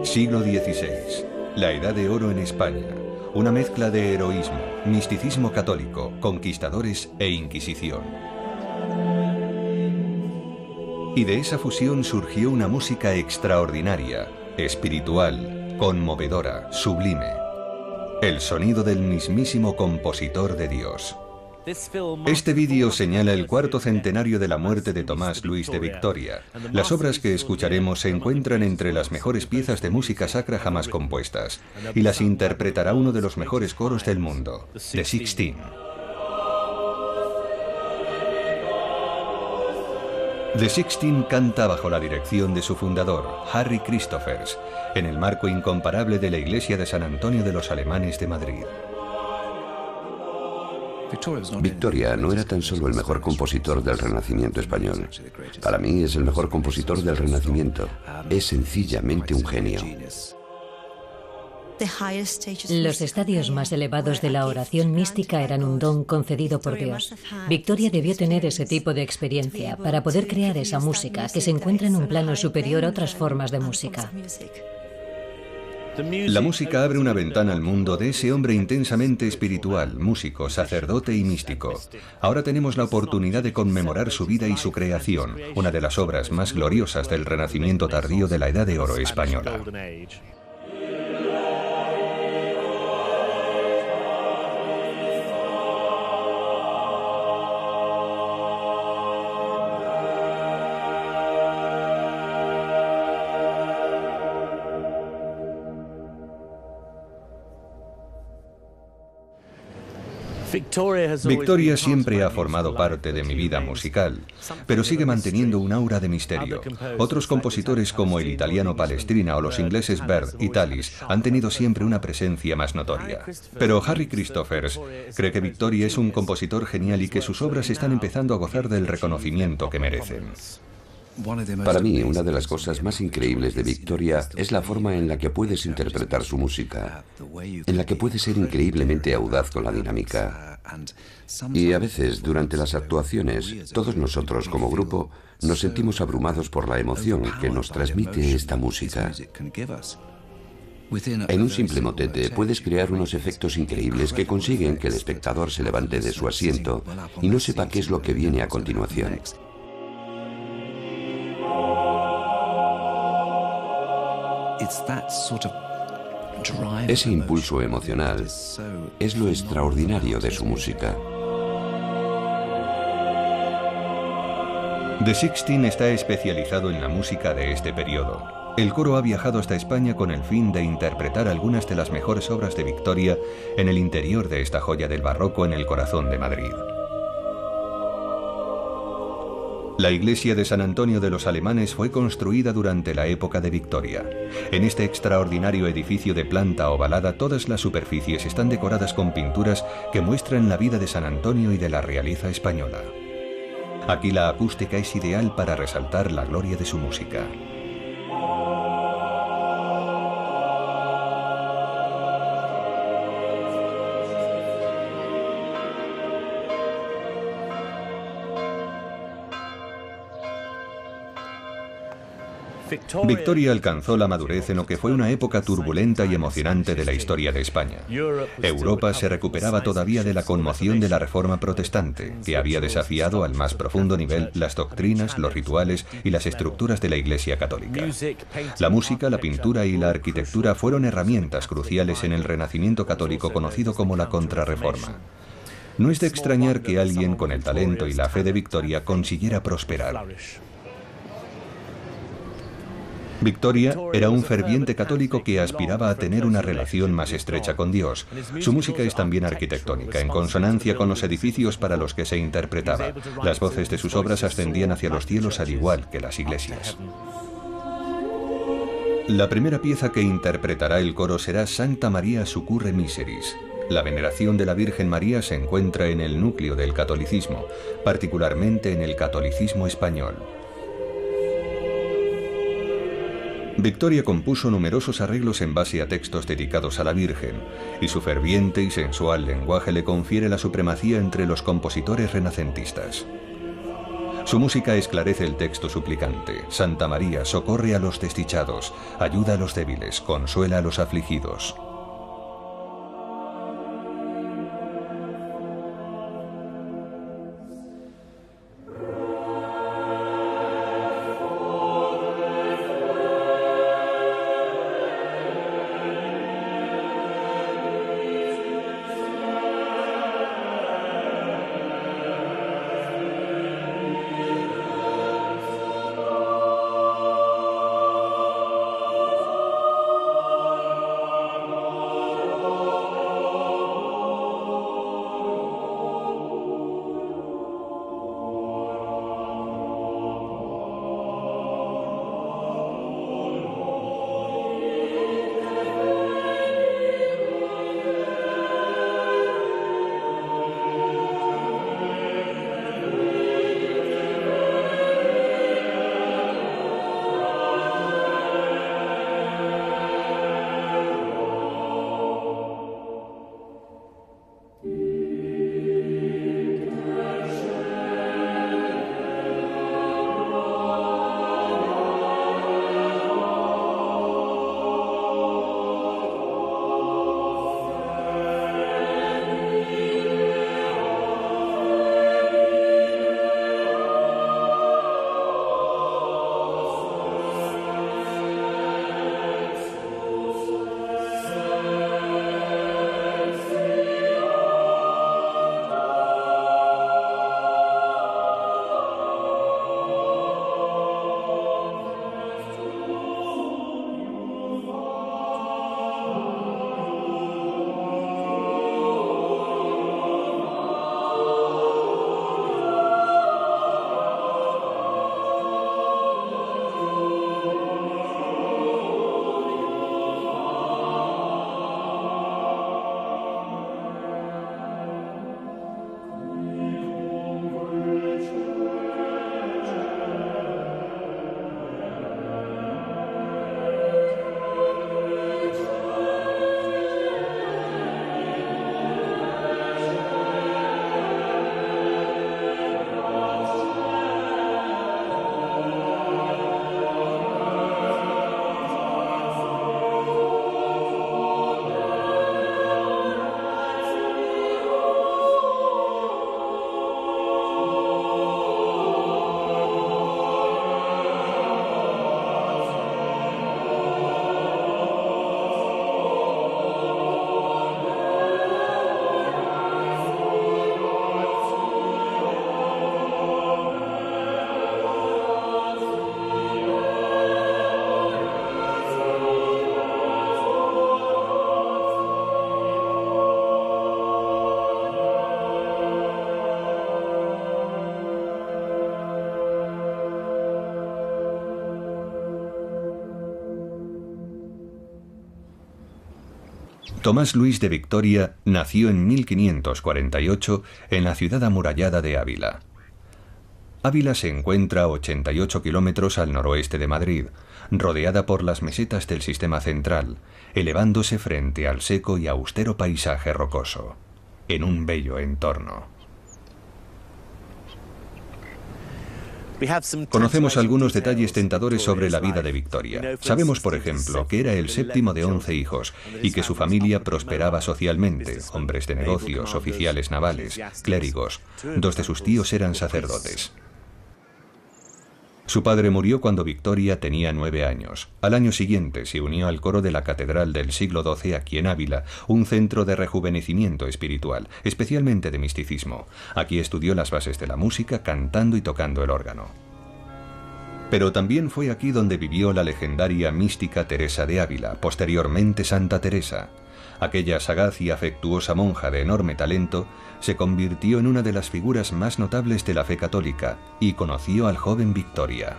Siglo XVI. La Edad de Oro en España. Una mezcla de heroísmo, misticismo católico, conquistadores e Inquisición. Y de esa fusión surgió una música extraordinaria, espiritual, conmovedora, sublime. El sonido del mismísimo compositor de Dios. Este vídeo señala el cuarto centenario de la muerte de Tomás Luis de Victoria. Las obras que escucharemos se encuentran entre las mejores piezas de música sacra jamás compuestas, y las interpretará uno de los mejores coros del mundo, The Sixteen. The Sixteen canta bajo la dirección de su fundador, Harry Christophers, en el marco incomparable de la iglesia de San Antonio de los Alemanes de Madrid. Victoria no era tan solo el mejor compositor del Renacimiento español. Para mí es el mejor compositor del Renacimiento. Es sencillamente un genio. Los estadios más elevados de la oración mística eran un don concedido por Dios. Victoria debió tener ese tipo de experiencia para poder crear esa música que se encuentra en un plano superior a otras formas de música. La música abre una ventana al mundo de ese hombre intensamente espiritual, músico, sacerdote y místico. Ahora tenemos la oportunidad de conmemorar su vida y su creación, una de las obras más gloriosas del Renacimiento tardío de la Edad de Oro española. Victoria siempre ha formado parte de mi vida musical, pero sigue manteniendo un aura de misterio. Otros compositores como el italiano Palestrina o los ingleses Bird y Tallis han tenido siempre una presencia más notoria. Pero Harry Christophers cree que Victoria es un compositor genial y que sus obras están empezando a gozar del reconocimiento que merecen. Para mí, una de las cosas más increíbles de Victoria es la forma en la que puedes interpretar su música, en la que puedes ser increíblemente audaz con la dinámica. Y a veces, durante las actuaciones, todos nosotros como grupo nos sentimos abrumados por la emoción que nos transmite esta música. En un simple motete puedes crear unos efectos increíbles que consiguen que el espectador se levante de su asiento y no sepa qué es lo que viene a continuación. Ese impulso emocional es lo extraordinario de su música. The Sixteen está especializado en la música de este periodo. El coro ha viajado hasta España con el fin de interpretar algunas de las mejores obras de Victoria en el interior de esta joya del barroco en el corazón de Madrid. La iglesia de San Antonio de los Alemanes fue construida durante la época de Victoria. En este extraordinario edificio de planta ovalada, todas las superficies están decoradas con pinturas que muestran la vida de San Antonio y de la realeza española. Aquí la acústica es ideal para resaltar la gloria de su música. Victoria alcanzó la madurez en lo que fue una época turbulenta y emocionante de la historia de España. Europa se recuperaba todavía de la conmoción de la Reforma protestante, que había desafiado al más profundo nivel las doctrinas, los rituales y las estructuras de la Iglesia católica. La música, la pintura y la arquitectura fueron herramientas cruciales en el Renacimiento católico conocido como la Contrarreforma. No es de extrañar que alguien con el talento y la fe de Victoria consiguiera prosperar. Victoria era un ferviente católico que aspiraba a tener una relación más estrecha con Dios. Su música es también arquitectónica, en consonancia con los edificios para los que se interpretaba. Las voces de sus obras ascendían hacia los cielos al igual que las iglesias. La primera pieza que interpretará el coro será Sancta Maria Succurre Miseris. La veneración de la Virgen María se encuentra en el núcleo del catolicismo, particularmente en el catolicismo español. Victoria compuso numerosos arreglos en base a textos dedicados a la Virgen, y su ferviente y sensual lenguaje le confiere la supremacía entre los compositores renacentistas. Su música esclarece el texto suplicante. Santa María, socorre a los desdichados, ayuda a los débiles, consuela a los afligidos. Tomás Luis de Victoria nació en 1548 en la ciudad amurallada de Ávila. Ávila se encuentra a 88 kilómetros al noroeste de Madrid, rodeada por las mesetas del Sistema Central, elevándose frente al seco y austero paisaje rocoso, en un bello entorno. Conocemos algunos detalles tentadores sobre la vida de Victoria. Sabemos, por ejemplo, que era el séptimo de 11 hijos y que su familia prosperaba socialmente, hombres de negocios, oficiales navales, clérigos. 2 de sus tíos eran sacerdotes. Su padre murió cuando Victoria tenía 9 años. Al año siguiente se unió al coro de la Catedral del siglo XII aquí en Ávila, un centro de rejuvenecimiento espiritual, especialmente de misticismo. Aquí estudió las bases de la música, cantando y tocando el órgano. Pero también fue aquí donde vivió la legendaria mística Teresa de Ávila, posteriormente Santa Teresa. Aquella sagaz y afectuosa monja de enorme talento se convirtió en una de las figuras más notables de la fe católica y conoció al joven Victoria.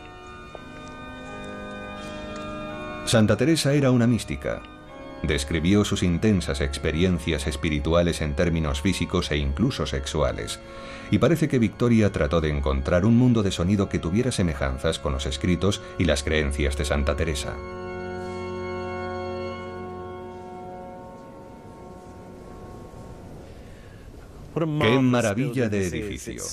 Santa Teresa era una mística. Describió sus intensas experiencias espirituales en términos físicos e incluso sexuales, y parece que Victoria trató de encontrar un mundo de sonido que tuviera semejanzas con los escritos y las creencias de Santa Teresa. ¡Qué maravilla de edificio!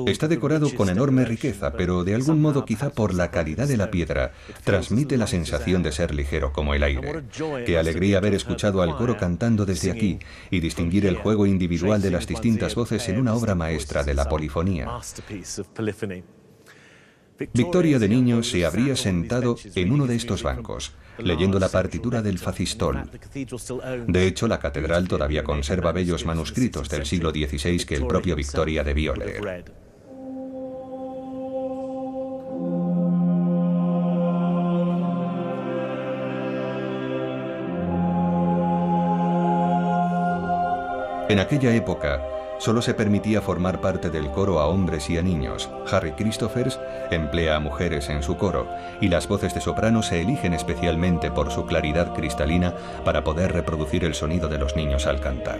Está decorado con enorme riqueza, pero de algún modo, quizá por la calidad de la piedra, transmite la sensación de ser ligero como el aire. Qué alegría haber escuchado al coro cantando desde aquí y distinguir el juego individual de las distintas voces en una obra maestra de la polifonía. Victoria de niño se habría sentado en uno de estos bancos, leyendo la partitura del facistol. De hecho, la catedral todavía conserva bellos manuscritos del siglo XVI que el propio Victoria debió leer. En aquella época, solo se permitía formar parte del coro a hombres y a niños. Harry Christophers emplea a mujeres en su coro, y las voces de soprano se eligen especialmente por su claridad cristalina para poder reproducir el sonido de los niños al cantar.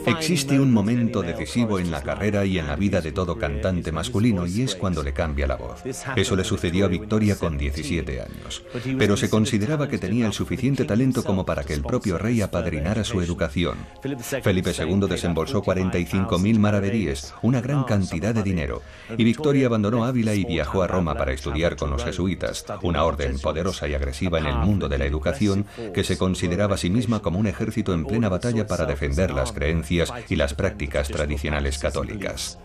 Existe un momento decisivo en la carrera y en la vida de todo cantante masculino, y es cuando le cambia la voz. Eso le sucedió a Victoria con 17 años. Pero se consideraba que tenía el suficiente talento como para que el propio rey apadrinara su educación. Felipe II desembolsó 45.000 maravedíes, una gran cantidad de dinero, y Victoria abandonó Ávila y viajó a Roma para estudiar con los jesuitas, una orden poderosa y agresiva en el mundo de la educación que se consideraba a sí misma como un ejército en plena batalla para defender las creencias y las prácticas tradicionales católicas.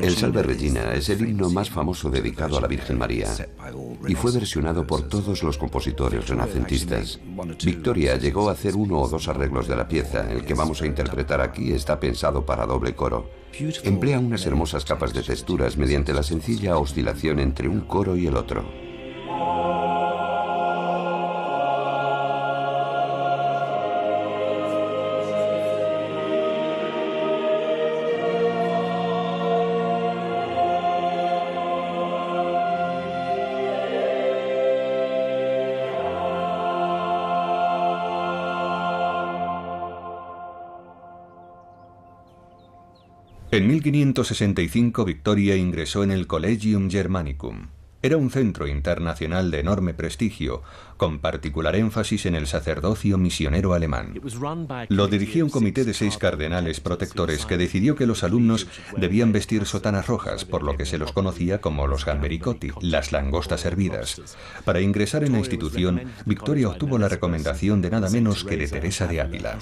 El Salve Regina es el himno más famoso dedicado a la Virgen María y fue versionado por todos los compositores renacentistas. Victoria llegó a hacer uno o dos arreglos de la pieza. El que vamos a interpretar aquí está pensado para doble coro. Emplea unas hermosas capas de texturas mediante la sencilla oscilación entre un coro y el otro. En 1565 Victoria ingresó en el Collegium Germanicum. Era un centro internacional de enorme prestigio, con particular énfasis en el sacerdocio misionero alemán. Lo dirigía un comité de 6 cardenales protectores que decidió que los alumnos debían vestir sotanas rojas, por lo que se los conocía como los gambericotti, las langostas hervidas. Para ingresar en la institución, Victoria obtuvo la recomendación de nada menos que de Teresa de Ávila.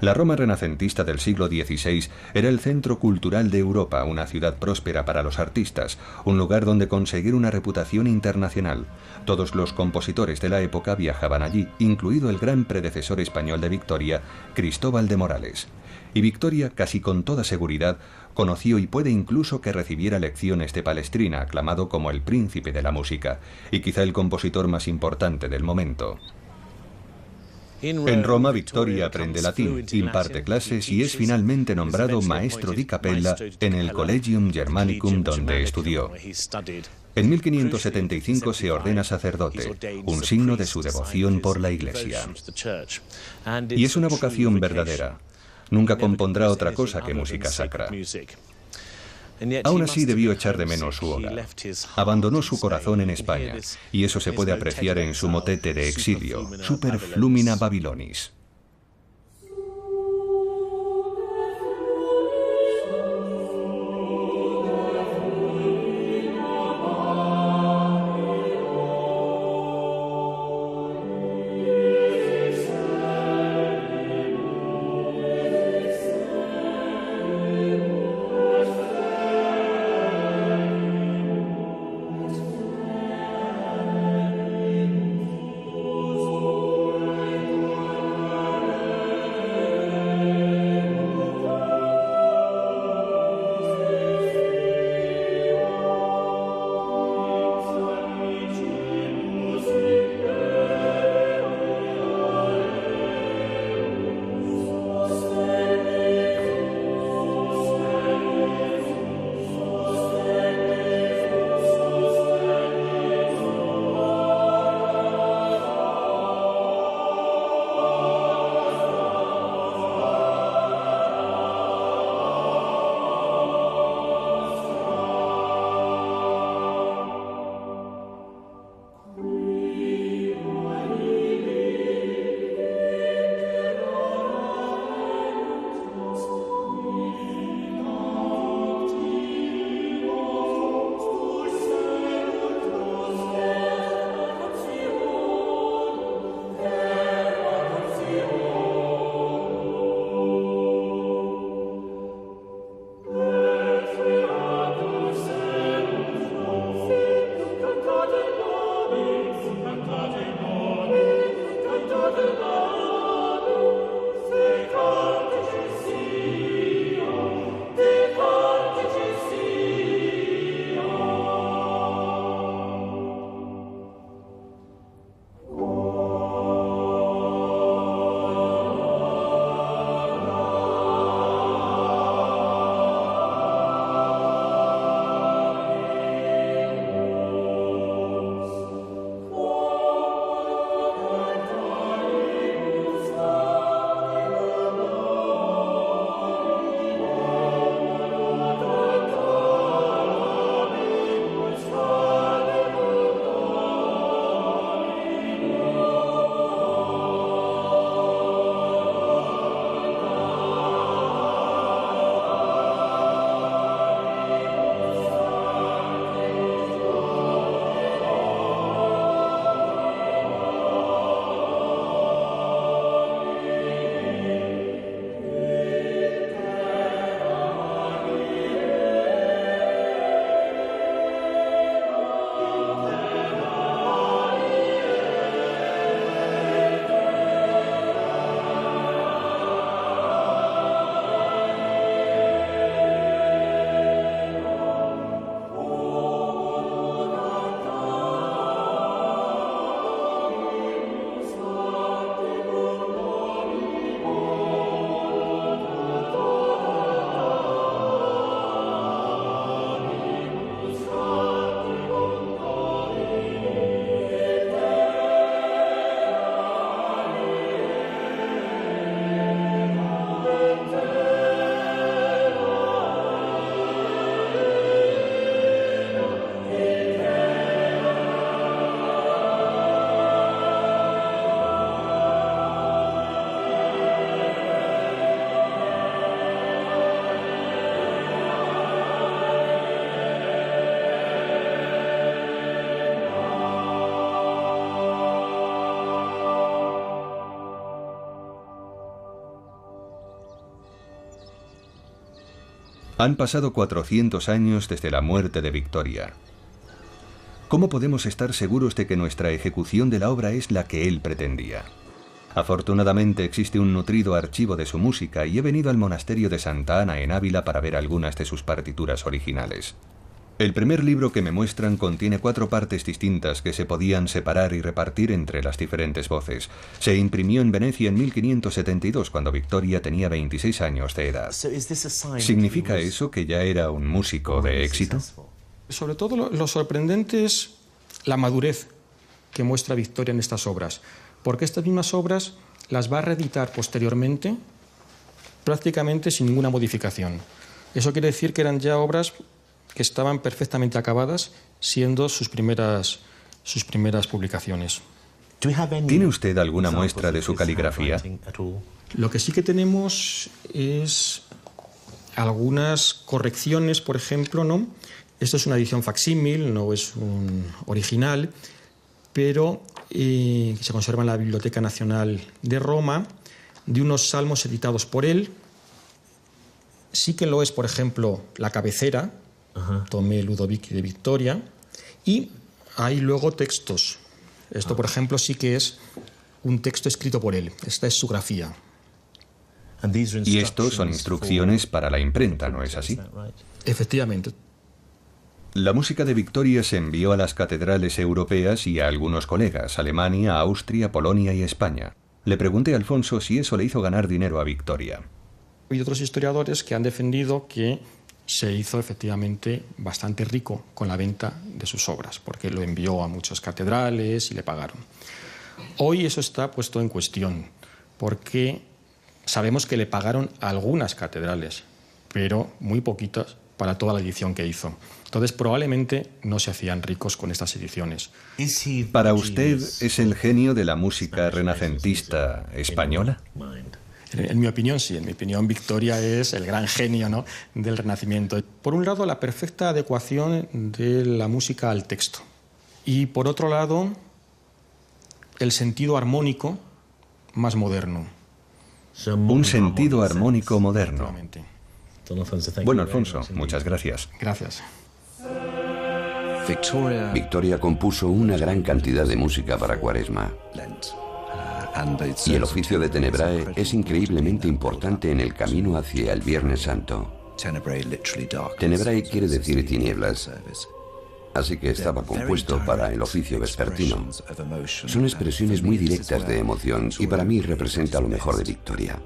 La Roma renacentista del siglo XVI era el centro cultural de Europa, una ciudad próspera para los artistas, un lugar donde conseguir una reputación internacional. Todos los compositores de la época viajaban allí, incluido el gran predecesor español de Victoria, Cristóbal de Morales. Y Victoria, casi con toda seguridad, conoció y puede incluso que recibiera lecciones de Palestrina, aclamado como el príncipe de la música, y quizá el compositor más importante del momento. En Roma, Victoria aprende latín, imparte clases y es finalmente nombrado maestro di capella en el Collegium Germanicum, donde estudió. En 1575 se ordena sacerdote, un signo de su devoción por la Iglesia. Y es una vocación verdadera. Nunca compondrá otra cosa que música sacra. Aún así debió echar de menos su hogar. Abandonó su corazón en España, y eso se puede apreciar en su motete de exilio, Super Flumina Babylonis. Han pasado 400 años desde la muerte de Victoria. ¿Cómo podemos estar seguros de que nuestra ejecución de la obra es la que él pretendía? Afortunadamente existe un nutrido archivo de su música y he venido al monasterio de Santa Ana en Ávila para ver algunas de sus partituras originales. El primer libro que me muestran contiene 4 partes distintas que se podían separar y repartir entre las diferentes voces. Se imprimió en Venecia en 1572, cuando Victoria tenía 26 años de edad. ¿Significa eso que ya era un músico de éxito? Sobre todo lo sorprendente es la madurez que muestra Victoria en estas obras, porque estas mismas obras las va a reeditar posteriormente prácticamente sin ninguna modificación. Eso quiere decir que eran ya obras que estaban perfectamente acabadas, siendo sus primeras publicaciones. ¿Tiene usted alguna muestra de su caligrafía? Lo que sí que tenemos es algunas correcciones, por ejemplo, ¿no? Esto es una edición facsímil, no es un original, pero que se conserva en la Biblioteca Nacional de Roma, de unos salmos editados por él. Sí que lo es, por ejemplo, la cabecera, Tomé Ludovic de Victoria, y hay luego textos. Esto, por ejemplo, sí que es un texto escrito por él. Esta es su grafía. Y estos son instrucciones para la imprenta, ¿no es así? Efectivamente. La música de Victoria se envió a las catedrales europeas y a algunos colegas, Alemania, Austria, Polonia y España. Le pregunté a Alfonso si eso le hizo ganar dinero a Victoria. Hay otros historiadores que han defendido que se hizo efectivamente bastante rico con la venta de sus obras, porque lo envió a muchas catedrales y le pagaron. Hoy eso está puesto en cuestión, porque sabemos que le pagaron a algunas catedrales, pero muy poquitas para toda la edición que hizo. Entonces, probablemente no se hacían ricos con estas ediciones. ¿Para usted es el genio de la música renacentista española? En mi opinión, sí. En mi opinión, Victoria es el gran genio, ¿no?, del Renacimiento. Por un lado, la perfecta adecuación de la música al texto. Y por otro lado, el sentido armónico más moderno. Un sentido armónico moderno. Bueno, Alfonso, muchas gracias. Gracias. Victoria compuso una gran cantidad de música para Cuaresma. Y el oficio de Tenebrae es increíblemente importante en el camino hacia el Viernes Santo. Tenebrae quiere decir tinieblas, así que estaba compuesto para el oficio vespertino. Son expresiones muy directas de emoción y para mí representa lo mejor de Victoria.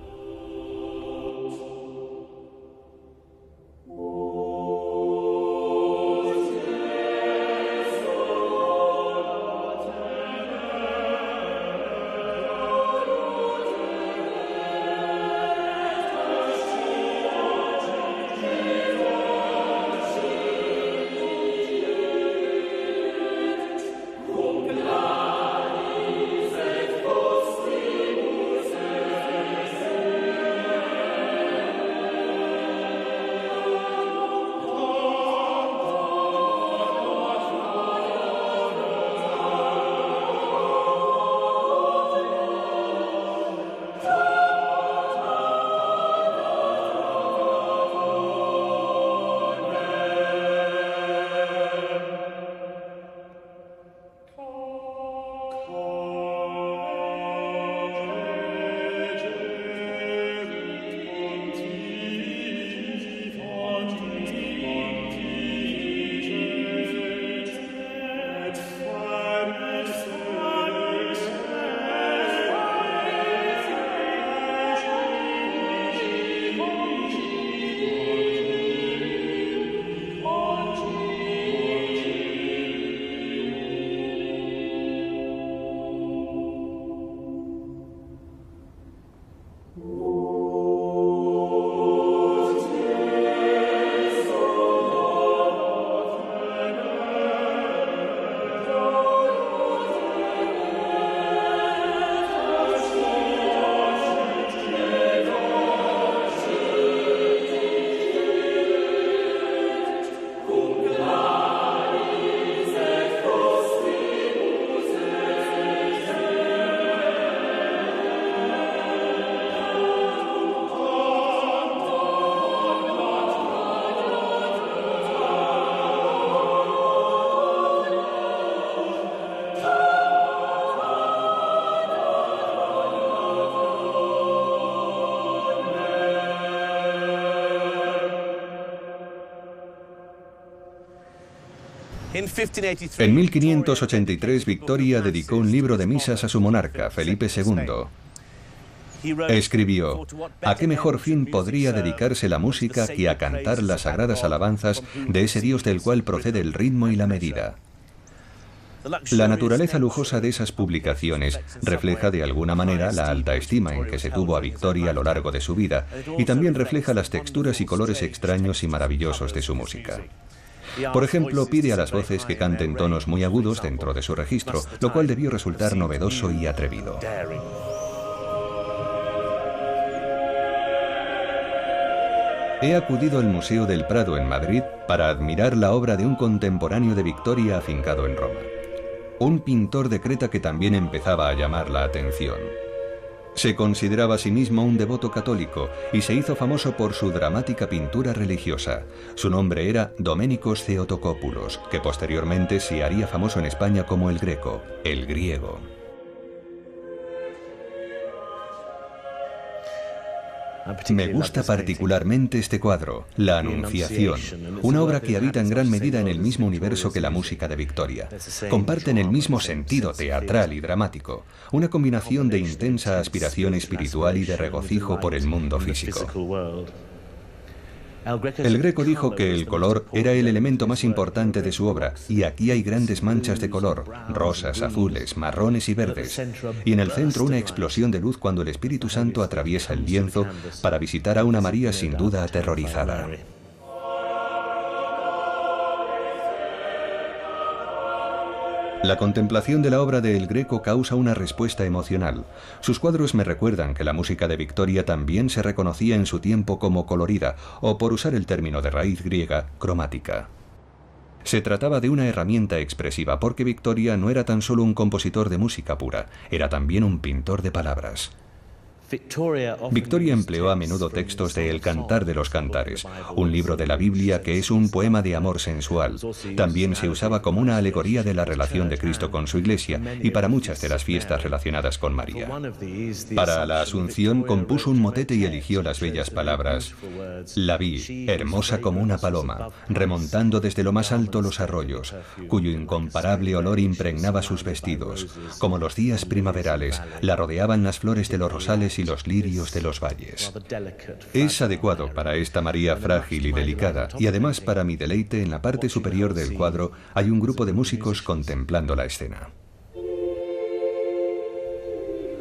En 1583, Victoria dedicó un libro de misas a su monarca, Felipe II. Escribió: ¿a qué mejor fin podría dedicarse la música que a cantar las sagradas alabanzas de ese Dios del cual procede el ritmo y la medida? La naturaleza lujosa de esas publicaciones refleja de alguna manera la alta estima en que se tuvo a Victoria a lo largo de su vida, y también refleja las texturas y colores extraños y maravillosos de su música. Por ejemplo, pide a las voces que canten tonos muy agudos dentro de su registro, lo cual debió resultar novedoso y atrevido. He acudido al Museo del Prado en Madrid para admirar la obra de un contemporáneo de Victoria afincado en Roma. Un pintor de Creta que también empezaba a llamar la atención. Se consideraba a sí mismo un devoto católico y se hizo famoso por su dramática pintura religiosa. Su nombre era Doménicos Theotokopoulos, que posteriormente se haría famoso en España como el Greco, el griego. Me gusta particularmente este cuadro, La Anunciación, una obra que habita en gran medida en el mismo universo que la música de Victoria. Comparten el mismo sentido teatral y dramático, una combinación de intensa aspiración espiritual y de regocijo por el mundo físico. El Greco dijo que el color era el elemento más importante de su obra, y aquí hay grandes manchas de color, rosas, azules, marrones y verdes, y en el centro una explosión de luz cuando el Espíritu Santo atraviesa el lienzo para visitar a una María sin duda aterrorizada. La contemplación de la obra de El Greco causa una respuesta emocional. Sus cuadros me recuerdan que la música de Victoria también se reconocía en su tiempo como colorida, o por usar el término de raíz griega, cromática. Se trataba de una herramienta expresiva porque Victoria no era tan solo un compositor de música pura, era también un pintor de palabras. Victoria empleó a menudo textos de El Cantar de los Cantares, un libro de la Biblia que es un poema de amor sensual. También se usaba como una alegoría de la relación de Cristo con su Iglesia y para muchas de las fiestas relacionadas con María. Para la Asunción compuso un motete y eligió las bellas palabras: la vi, hermosa como una paloma, remontando desde lo más alto los arroyos, cuyo incomparable olor impregnaba sus vestidos. Como los días primaverales, la rodeaban las flores de los rosales y los lirios de los valles. Es adecuado para esta María frágil y delicada, y además para mi deleite, en la parte superior del cuadro hay un grupo de músicos contemplando la escena.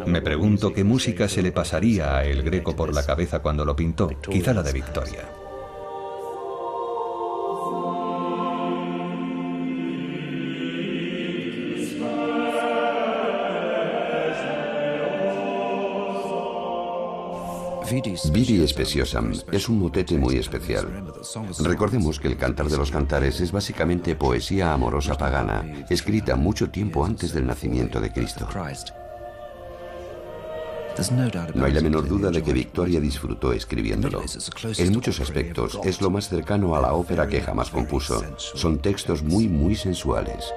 Me pregunto qué música se le pasaría a El Greco por la cabeza cuando lo pintó, quizá la de Victoria. Vidi Speciosam es un motete muy especial. Recordemos que el Cantar de los Cantares es básicamente poesía amorosa pagana, escrita mucho tiempo antes del nacimiento de Cristo. No hay la menor duda de que Victoria disfrutó escribiéndolo. En muchos aspectos es lo más cercano a la ópera que jamás compuso. Son textos muy sensuales.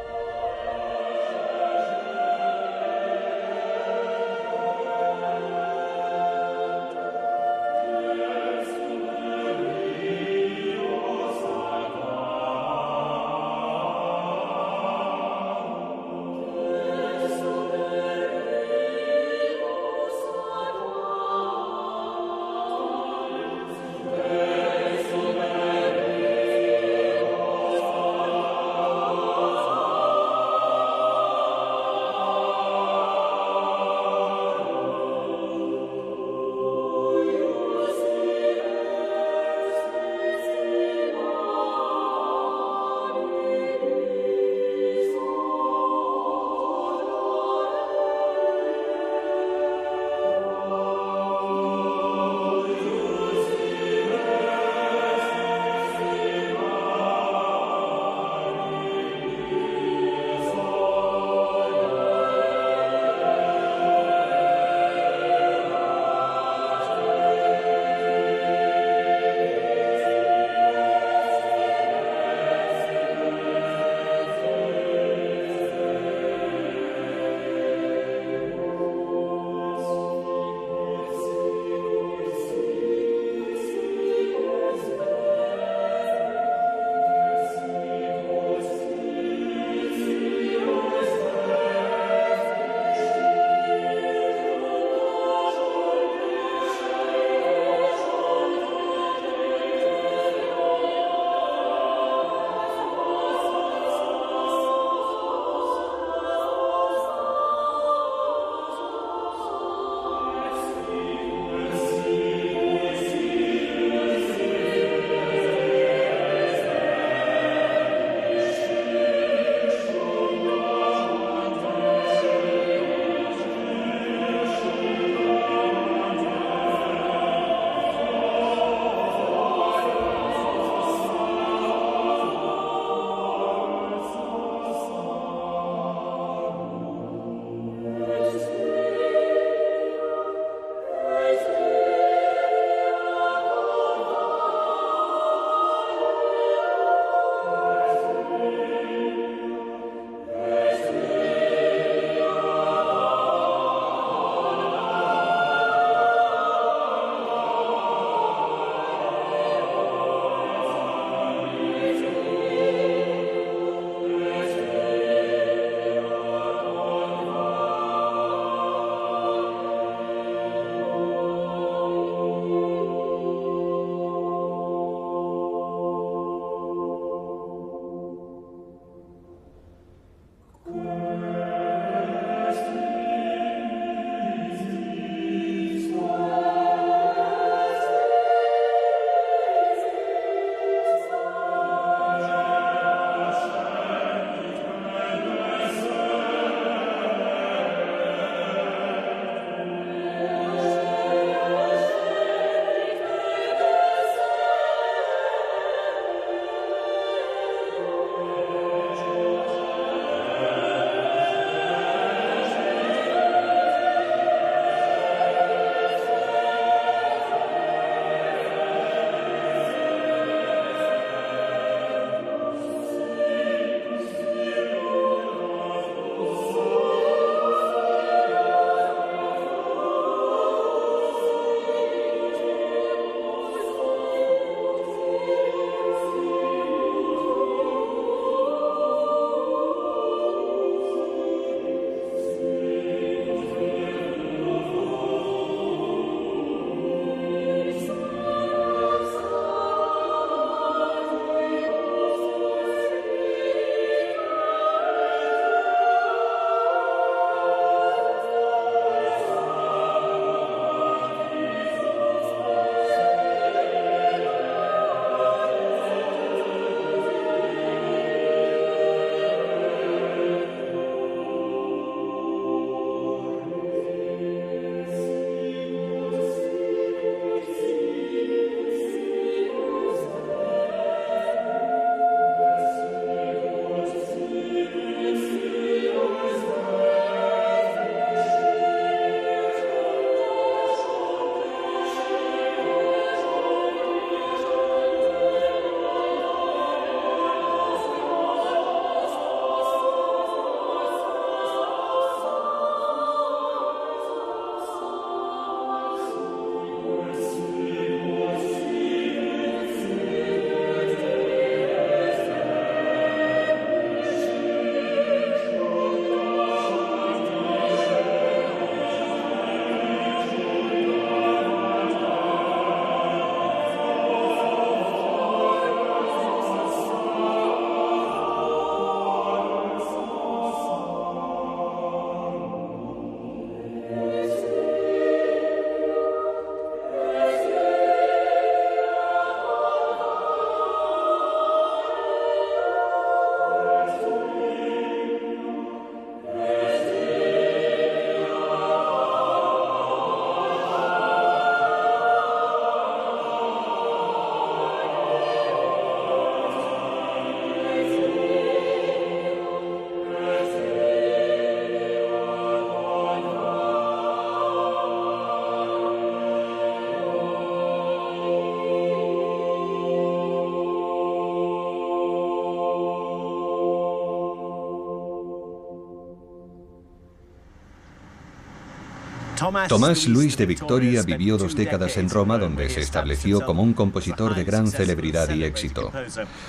Tomás Luis de Victoria vivió 2 décadas en Roma, donde se estableció como un compositor de gran celebridad y éxito.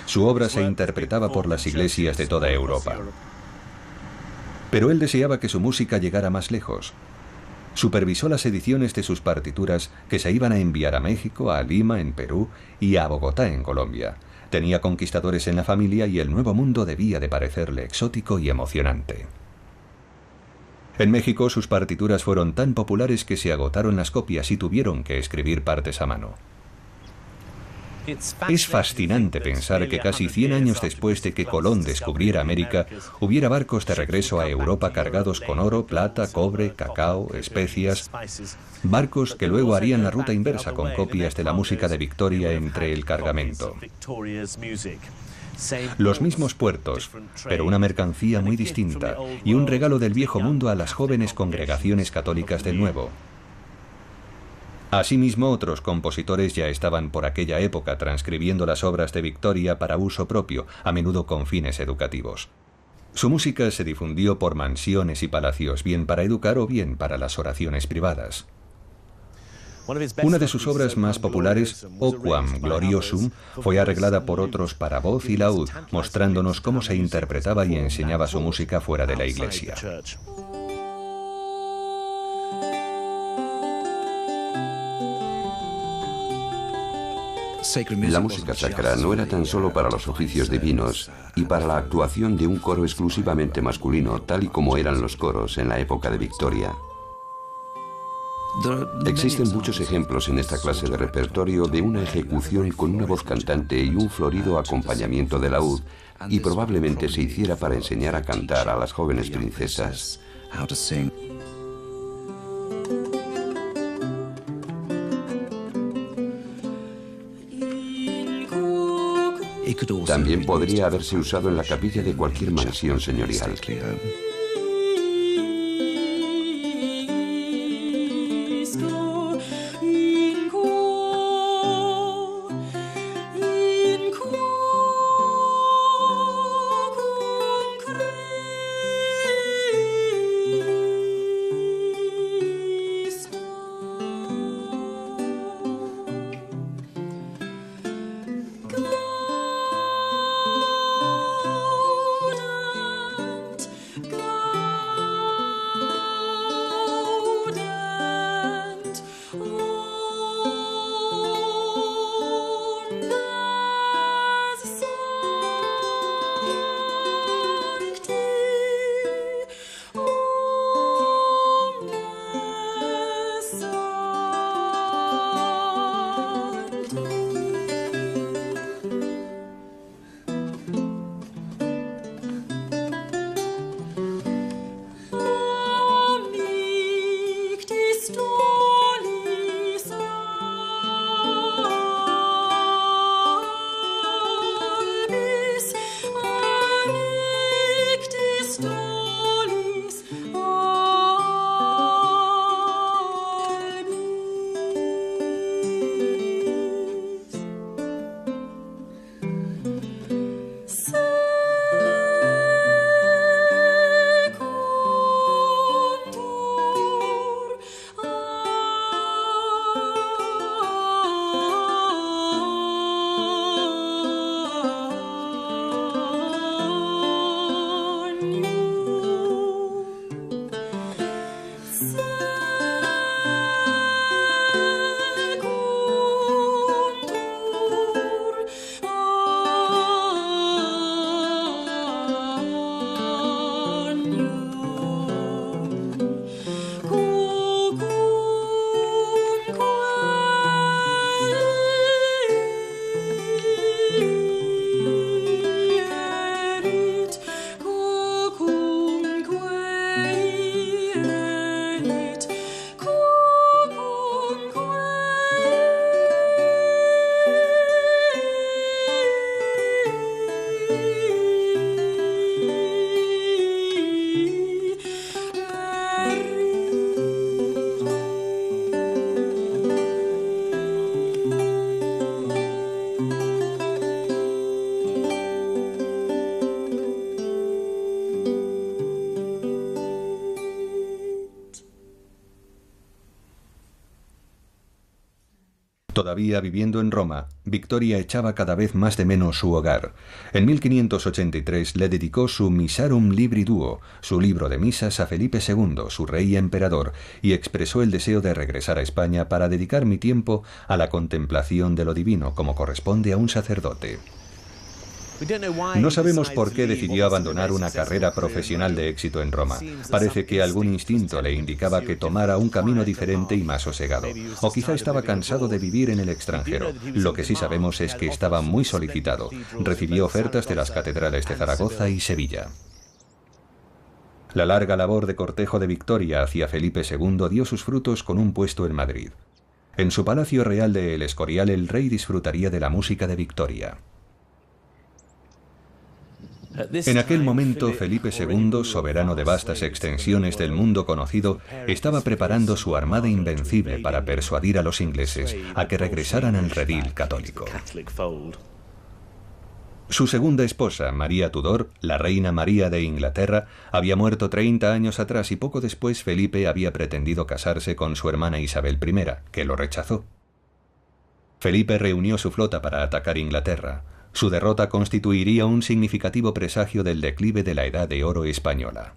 Su obra se interpretaba por las iglesias de toda Europa. Pero él deseaba que su música llegara más lejos. Supervisó las ediciones de sus partituras que se iban a enviar a México, a Lima, en Perú, y a Bogotá, en Colombia. Tenía conquistadores en la familia y el nuevo mundo debía de parecerle exótico y emocionante. En México sus partituras fueron tan populares que se agotaron las copias y tuvieron que escribir partes a mano. Es fascinante pensar que casi 100 años después de que Colón descubriera América, hubiera barcos de regreso a Europa cargados con oro, plata, cobre, cacao, especias, barcos que luego harían la ruta inversa con copias de la música de Victoria entre el cargamento. Los mismos puertos, pero una mercancía muy distinta y un regalo del viejo mundo a las jóvenes congregaciones católicas del nuevo. Asimismo, otros compositores ya estaban por aquella época transcribiendo las obras de Victoria para uso propio, a menudo con fines educativos. Su música se difundió por mansiones y palacios, bien para educar o bien para las oraciones privadas. Una de sus obras más populares, O Quam Gloriosum, fue arreglada por otros para voz y laúd, mostrándonos cómo se interpretaba y enseñaba su música fuera de la iglesia. La música sacra no era tan solo para los oficios divinos y para la actuación de un coro exclusivamente masculino, tal y como eran los coros en la época de Victoria. Existen muchos ejemplos en esta clase de repertorio de una ejecución con una voz cantante y un florido acompañamiento de laúd, y probablemente se hiciera para enseñar a cantar a las jóvenes princesas. También podría haberse usado en la capilla de cualquier mansión señorial. Go Todavía viviendo en Roma, Victoria echaba cada vez más de menos su hogar. En 1583 le dedicó su Missarum Libri Duo, su libro de misas, a Felipe II, su rey y emperador, y expresó el deseo de regresar a España para dedicar mi tiempo a la contemplación de lo divino, como corresponde a un sacerdote. No sabemos por qué decidió abandonar una carrera profesional de éxito en Roma. Parece que algún instinto le indicaba que tomara un camino diferente y más sosegado. O quizá estaba cansado de vivir en el extranjero. Lo que sí sabemos es que estaba muy solicitado. Recibió ofertas de las catedrales de Zaragoza y Sevilla. La larga labor de cortejo de Victoria hacia Felipe II dio sus frutos con un puesto en Madrid. En su palacio real de El Escorial, el rey disfrutaría de la música de Victoria. En aquel momento, Felipe II, soberano de vastas extensiones del mundo conocido, estaba preparando su armada invencible para persuadir a los ingleses a que regresaran al redil católico. Su segunda esposa, María Tudor, la reina María de Inglaterra, había muerto 30 años atrás y poco después Felipe había pretendido casarse con su hermana Isabel I, que lo rechazó. Felipe reunió su flota para atacar Inglaterra. Su derrota constituiría un significativo presagio del declive de la Edad de Oro española.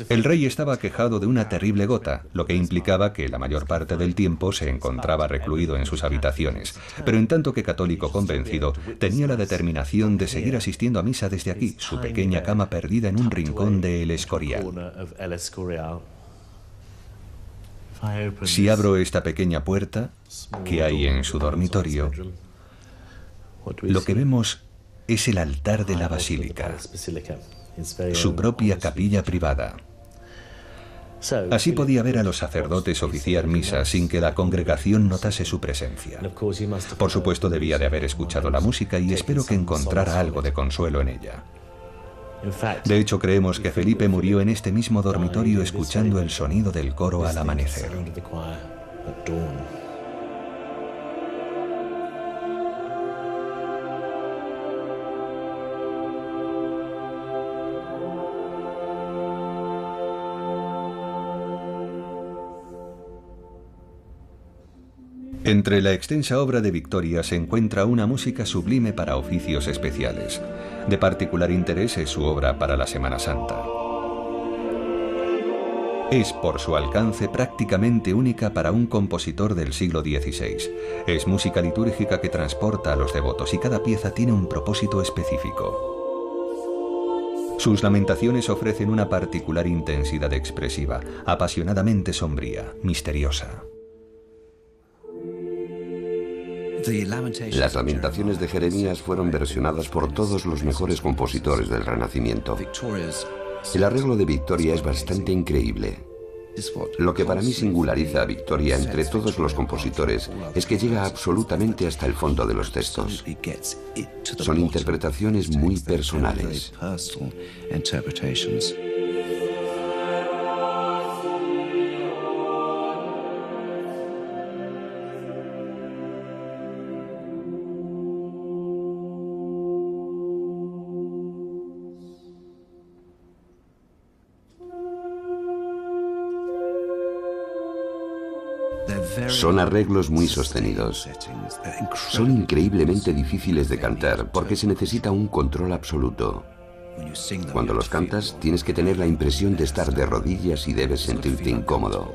El rey estaba aquejado de una terrible gota, lo que implicaba que la mayor parte del tiempo se encontraba recluido en sus habitaciones, pero en tanto que católico convencido, tenía la determinación de seguir asistiendo a misa desde aquí, su pequeña cama perdida en un rincón de El Escorial. Si abro esta pequeña puerta que hay en su dormitorio, lo que vemos es el altar de la basílica, su propia capilla privada. Así podía ver a los sacerdotes oficiar misa sin que la congregación notase su presencia. Por supuesto, debía de haber escuchado la música y espero que encontrara algo de consuelo en ella. De hecho, creemos que Felipe murió en este mismo dormitorio escuchando el sonido del coro al amanecer. Entre la extensa obra de Victoria se encuentra una música sublime para oficios especiales. De particular interés es su obra para la Semana Santa. Es por su alcance prácticamente única para un compositor del siglo XVI. Es música litúrgica que transporta a los devotos y cada pieza tiene un propósito específico. Sus lamentaciones ofrecen una particular intensidad expresiva, apasionadamente sombría, misteriosa. Las Lamentaciones de Jeremías fueron versionadas por todos los mejores compositores del Renacimiento. El arreglo de Victoria es bastante increíble. Lo que para mí singulariza a Victoria entre todos los compositores es que llega absolutamente hasta el fondo de los textos. Son interpretaciones muy personales. Son arreglos muy sostenidos. Son increíblemente difíciles de cantar porque se necesita un control absoluto. Cuando los cantas, tienes que tener la impresión de estar de rodillas y debes sentirte incómodo.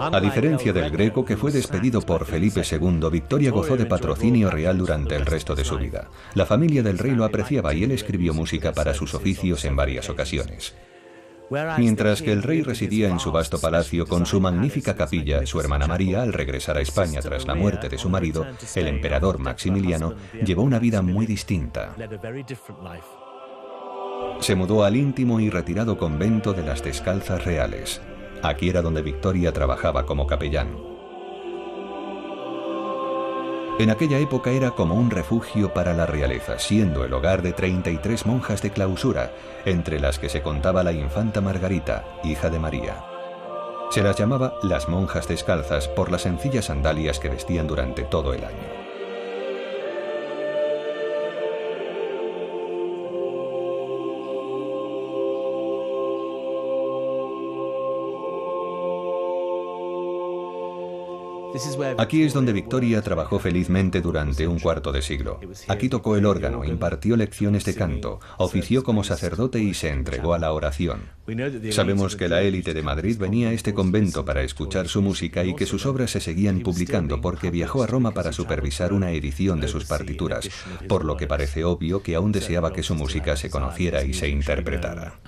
A diferencia del Greco, que fue despedido por Felipe II, Victoria gozó de patrocinio real durante el resto de su vida. La familia del rey lo apreciaba y él escribió música para sus oficios en varias ocasiones. Mientras que el rey residía en su vasto palacio con su magnífica capilla, su hermana María, al regresar a España tras la muerte de su marido, el emperador Maximiliano, llevó una vida muy distinta. Se mudó al íntimo y retirado convento de las Descalzas Reales. Aquí era donde Victoria trabajaba como capellán. En aquella época era como un refugio para la realeza, siendo el hogar de 33 monjas de clausura, entre las que se contaba la infanta Margarita, hija de María. Se las llamaba las monjas descalzas por las sencillas sandalias que vestían durante todo el año. Aquí es donde Victoria trabajó felizmente durante un cuarto de siglo. Aquí tocó el órgano, impartió lecciones de canto, ofició como sacerdote y se entregó a la oración. Sabemos que la élite de Madrid venía a este convento para escuchar su música y que sus obras se seguían publicando porque viajó a Roma para supervisar una edición de sus partituras, por lo que parece obvio que aún deseaba que su música se conociera y se interpretara.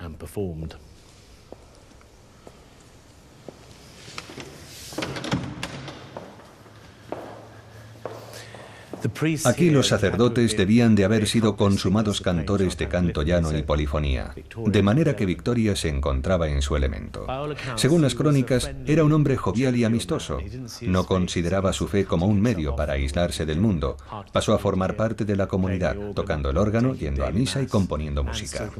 Aquí los sacerdotes debían de haber sido consumados cantores de canto llano y polifonía, de manera que Victoria se encontraba en su elemento. Según las crónicas, era un hombre jovial y amistoso. No consideraba su fe como un medio para aislarse del mundo. Pasó a formar parte de la comunidad, tocando el órgano, yendo a misa y componiendo música.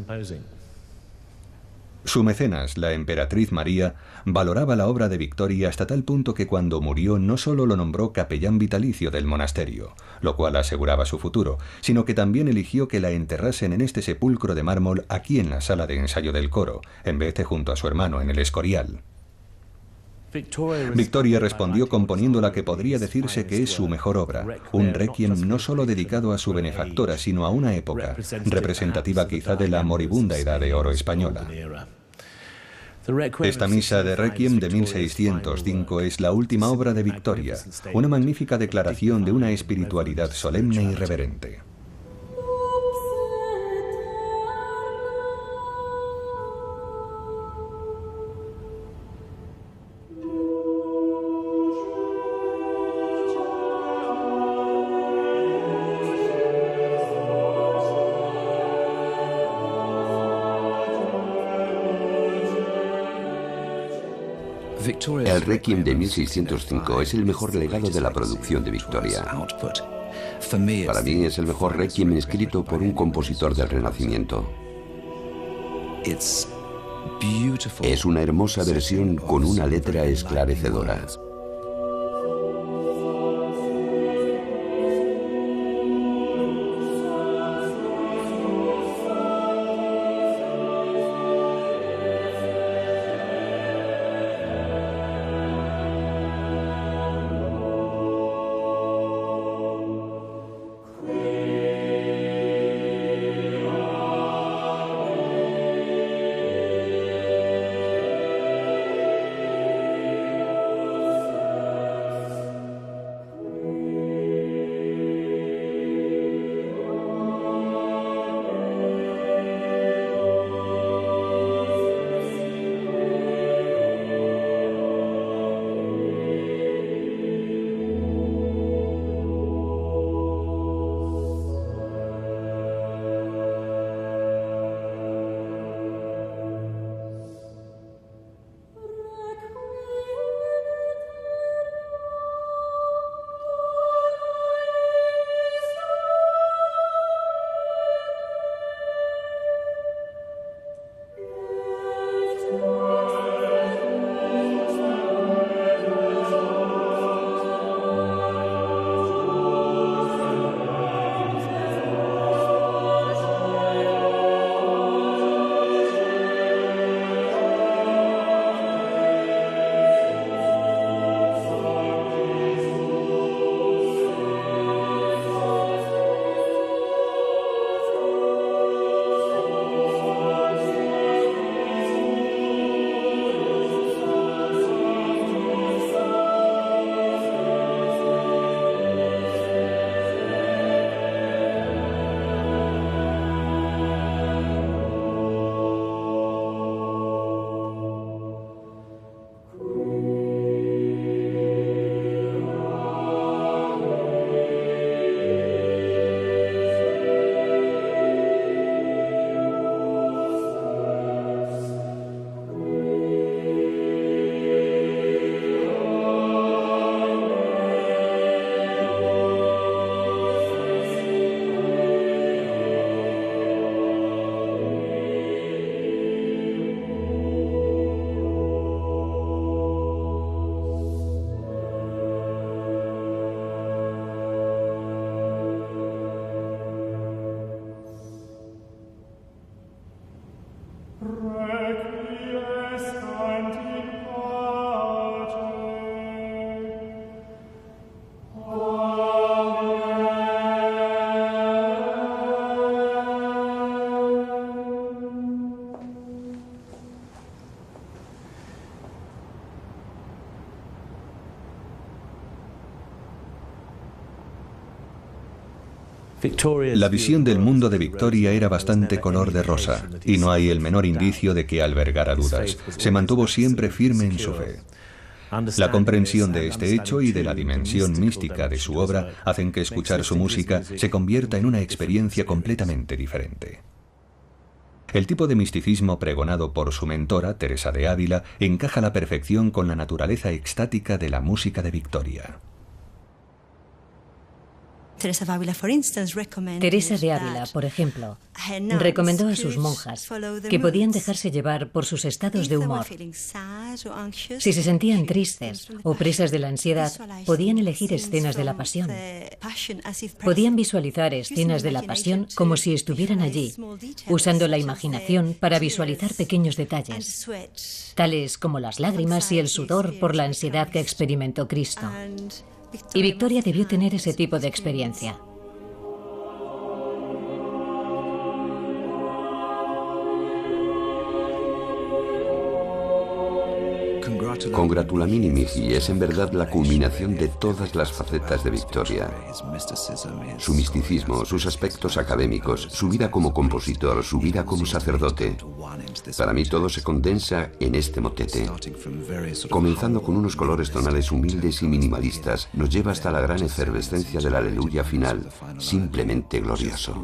Su mecenas, la emperatriz María, valoraba la obra de Victoria hasta tal punto que cuando murió no solo lo nombró capellán vitalicio del monasterio, lo cual aseguraba su futuro, sino que también eligió que la enterrasen en este sepulcro de mármol aquí en la sala de ensayo del coro, en vez de junto a su hermano en el Escorial. Victoria respondió componiendo la que podría decirse que es su mejor obra, un requiem no solo dedicado a su benefactora, sino a una época, representativa quizá de la moribunda Edad de Oro española. Esta misa de requiem de 1605 es la última obra de Victoria, una magnífica declaración de una espiritualidad solemne y reverente. El Requiem de 1605 es el mejor legado de la producción de Victoria. Para mí es el mejor Requiem escrito por un compositor del Renacimiento. Es una hermosa versión con una letra esclarecedora. La visión del mundo de Victoria era bastante color de rosa, y no hay el menor indicio de que albergara dudas. Se mantuvo siempre firme en su fe. La comprensión de este hecho y de la dimensión mística de su obra hacen que escuchar su música se convierta en una experiencia completamente diferente. El tipo de misticismo pregonado por su mentora, Teresa de Ávila, encaja a la perfección con la naturaleza extática de la música de Victoria. Teresa de Ávila, por ejemplo, recomendó a sus monjas que podían dejarse llevar por sus estados de humor. Si se sentían tristes o presas de la ansiedad, podían elegir escenas de la pasión. Podían visualizar escenas de la pasión como si estuvieran allí, usando la imaginación para visualizar pequeños detalles, tales como las lágrimas y el sudor por la ansiedad que experimentó Cristo. Y Victoria debió tener ese tipo de experiencia. Congratulamini Mihi es en verdad la culminación de todas las facetas de Victoria. Su misticismo, sus aspectos académicos, su vida como compositor, su vida como sacerdote. Para mí todo se condensa en este motete. Comenzando con unos colores tonales humildes y minimalistas, nos lleva hasta la gran efervescencia del aleluya final, simplemente glorioso.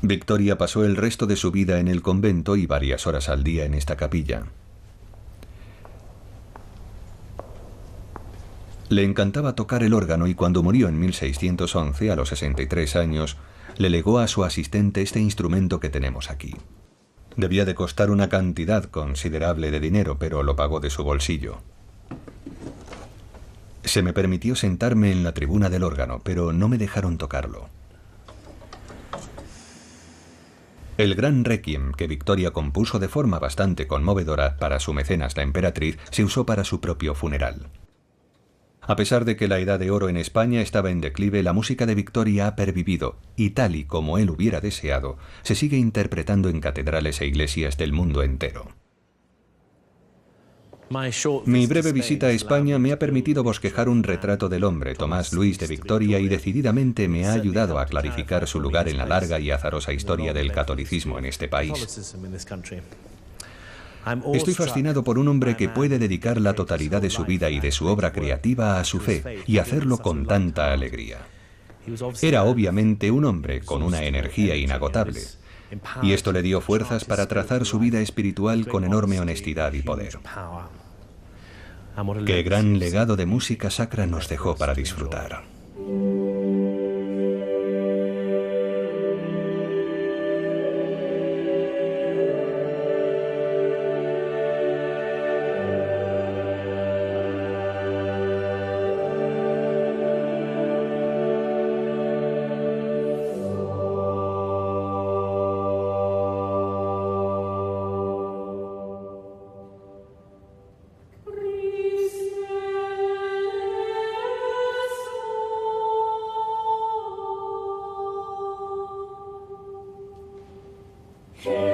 Victoria pasó el resto de su vida en el convento y varias horas al día en esta capilla. Le encantaba tocar el órgano y cuando murió en 1611, a los 63 años, le legó a su asistente este instrumento que tenemos aquí. Debía de costar una cantidad considerable de dinero, pero lo pagó de su bolsillo. Se me permitió sentarme en la tribuna del órgano, pero no me dejaron tocarlo. El gran requiem que Victoria compuso de forma bastante conmovedora para su mecenas la emperatriz se usó para su propio funeral. A pesar de que la Edad de Oro en España estaba en declive, la música de Victoria ha pervivido y, tal y como él hubiera deseado, se sigue interpretando en catedrales e iglesias del mundo entero. Mi breve visita a España me ha permitido bosquejar un retrato del hombre, Tomás Luis de Victoria, y decididamente me ha ayudado a clarificar su lugar en la larga y azarosa historia del catolicismo en este país. Estoy fascinado por un hombre que puede dedicar la totalidad de su vida y de su obra creativa a su fe y hacerlo con tanta alegría. Era obviamente un hombre con una energía inagotable, y esto le dio fuerzas para trazar su vida espiritual con enorme honestidad y poder. Qué gran legado de música sacra nos dejó para disfrutar. Yeah.